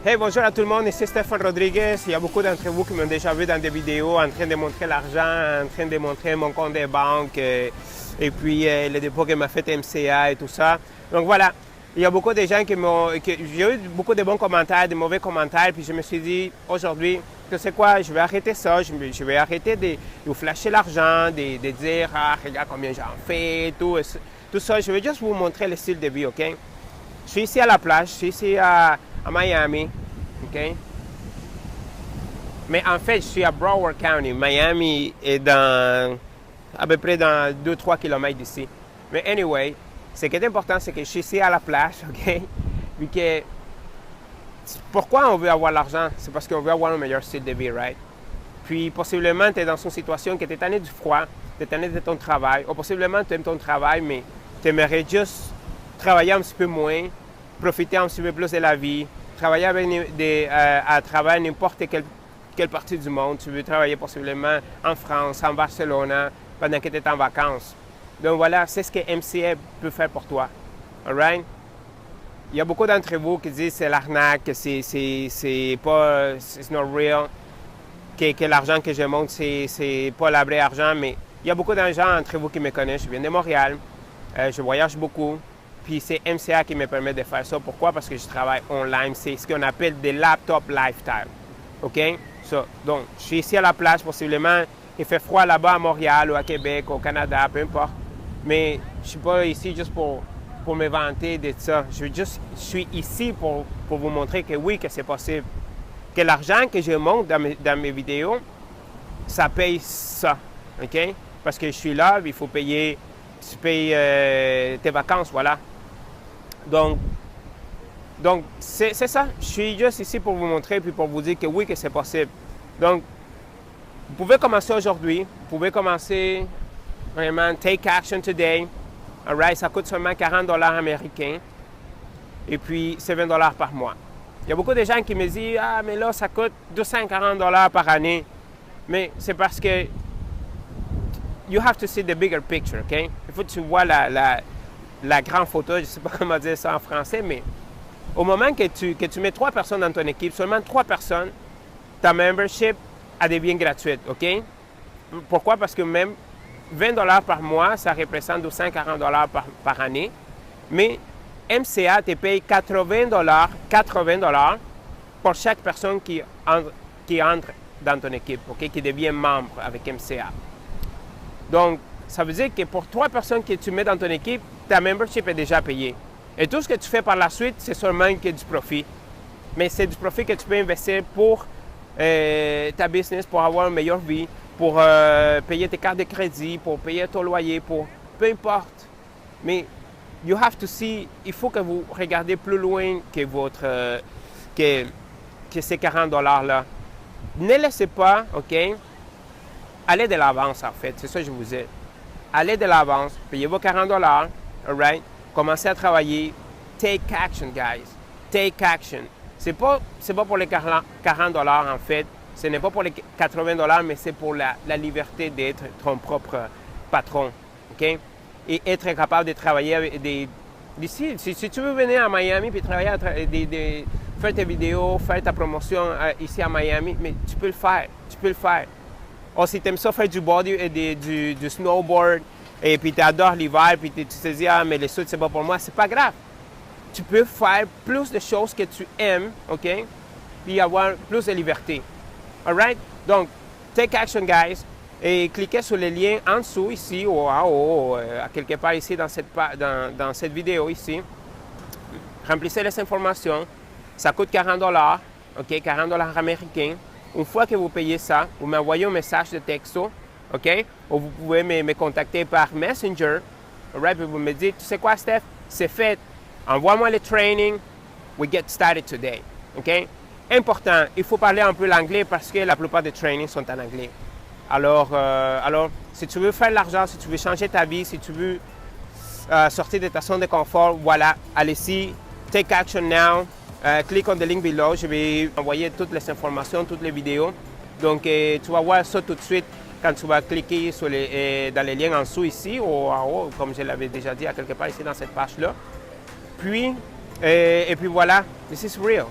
Hey, bonjour à tout le monde, ici Stéphane Rodriguez. Il y a beaucoup d'entre vous qui m'ont déjà vu dans des vidéos en train de montrer l'argent, en train de montrer mon compte de banque et puis le dépôt que m'a fait MCA et tout ça. Donc voilà, il y a beaucoup de gens j'ai eu beaucoup de bons commentaires, de mauvais commentaires, puis je me suis dit aujourd'hui, tu sais quoi, je vais arrêter ça, je vais arrêter de vous flasher l'argent, de dire, ah, regarde combien j'en fais, tout ça. Je vais juste vous montrer le style de vie, OK? Je suis ici à la plage, je suis ici à Miami, OK? Mais en fait, je suis à Broward County. Miami est à peu près dans 2-3 km d'ici. Mais anyway, ce qui est important, c'est que je suis ici à la plage, OK? Puis que, pourquoi on veut avoir l'argent? C'est parce qu'on veut avoir un meilleur style de vie, right? Puis possiblement, tu es dans une situation que tu es tanné du froid, tu es tanné de ton travail, ou possiblement tu aimes ton travail, mais tu aimerais juste travailler un petit peu moins, profiter un petit peu plus de la vie, travailler à travers n'importe quelle partie du monde. Tu veux travailler possiblement en France, en Barcelone, pendant que tu es en vacances. Donc voilà, c'est ce que MCA peut faire pour toi. All right? Il y a beaucoup d'entre vous qui disent que c'est l'arnaque, que c'est pas, it's not real, que l'argent que je montre, c'est pas le vrai argent, mais il y a beaucoup de gens entre vous qui me connaissent. Je viens de Montréal, je voyage beaucoup. Puis c'est MCA qui me permet de faire ça. Pourquoi? Parce que je travaille online. C'est ce qu'on appelle des laptop lifestyle. OK? Donc, je suis ici à la plage, possiblement. Il fait froid là-bas à Montréal ou à Québec, au Canada, peu importe. Mais je ne suis pas ici juste pour me vanter de ça. Je suis ici pour vous montrer que oui, que c'est possible. Que l'argent que je montre dans mes vidéos, ça paye ça. OK? Parce que je suis là, il faut payer. Tu payes tes vacances, voilà. Donc c'est ça. Je suis juste ici pour vous montrer puis pour vous dire que oui, que c'est possible. Donc, vous pouvez commencer aujourd'hui. Vous pouvez commencer vraiment, take action today. All right? Ça coûte seulement 40 $ américains. Et puis, c'est 20 $ par mois. Il y a beaucoup de gens qui me disent, ah, mais là, ça coûte 240 $ par année. Mais c'est parce que you have to see the bigger picture, OK? Il faut que tu vois la grande photo, je ne sais pas comment dire ça en français, mais au moment que tu mets 3 personnes dans ton équipe, seulement 3 personnes, ta membership, elle devient gratuite, OK? Pourquoi? Parce que même 20 $ par mois, ça représente 240 $ par année, mais MCA te paye 80 $ pour chaque personne qui entre dans ton équipe, OK? Qui devient membre avec MCA. Donc, ça veut dire que pour 3 personnes que tu mets dans ton équipe, ta membership est déjà payée. Et tout ce que tu fais par la suite, c'est seulement que du profit. Mais c'est du profit que tu peux investir pour ta business, pour avoir une meilleure vie, pour payer tes cartes de crédit, pour payer ton loyer, pour peu importe. Mais you have to see, il faut que vous regardez plus loin que ces 40 $ là. Ne laissez pas, OK? Allez de l'avance, en fait. C'est ça que je vous dis. Allez de l'avance. Payez vos 40 $. All right? Commencez à travailler. Take action, guys. Take action. C'est pas pour les 40 $, en fait. Ce n'est pas pour les 80 $, mais c'est pour la liberté d'être ton propre patron. OK? Et être capable de travailler avec d'ici. Si tu veux venir à Miami et travailler, faire tes vidéos, faire ta promotion ici à Miami, mais tu peux le faire. Tu peux le faire. Ou si tu aimes ça faire du body et du snowboard et puis tu adores l'hiver puis tu te dis ah mais le sud c'est pas pour moi, c'est pas grave. Tu peux faire plus de choses que tu aimes, OK? Puis avoir plus de liberté. Alright? Donc, take action guys et cliquez sur les liens en dessous ici ou en haut, à quelque part ici dans cette vidéo ici. Remplissez les informations. Ça coûte 40 $, OK? 40 $ américains. Une fois que vous payez ça, vous m'envoyez un message de texto, OK? Ou vous pouvez me contacter par Messenger. Right? Puis vous me dites, tu sais quoi, Steph? C'est fait. Envoie-moi le training. We get started today. OK? Important, il faut parler un peu l'anglais parce que la plupart des trainings sont en anglais. Alors, si tu veux faire de l'argent, si tu veux changer ta vie, si tu veux sortir de ta zone de confort, voilà, allez-y. Take action now. Clique on the link below, je vais envoyer toutes les informations, toutes les vidéos. Donc, tu vas voir ça tout de suite quand tu vas cliquer dans les liens en dessous ici ou en haut, comme je l'avais déjà dit à quelque part ici dans cette page-là. Puis, et puis voilà, this is real.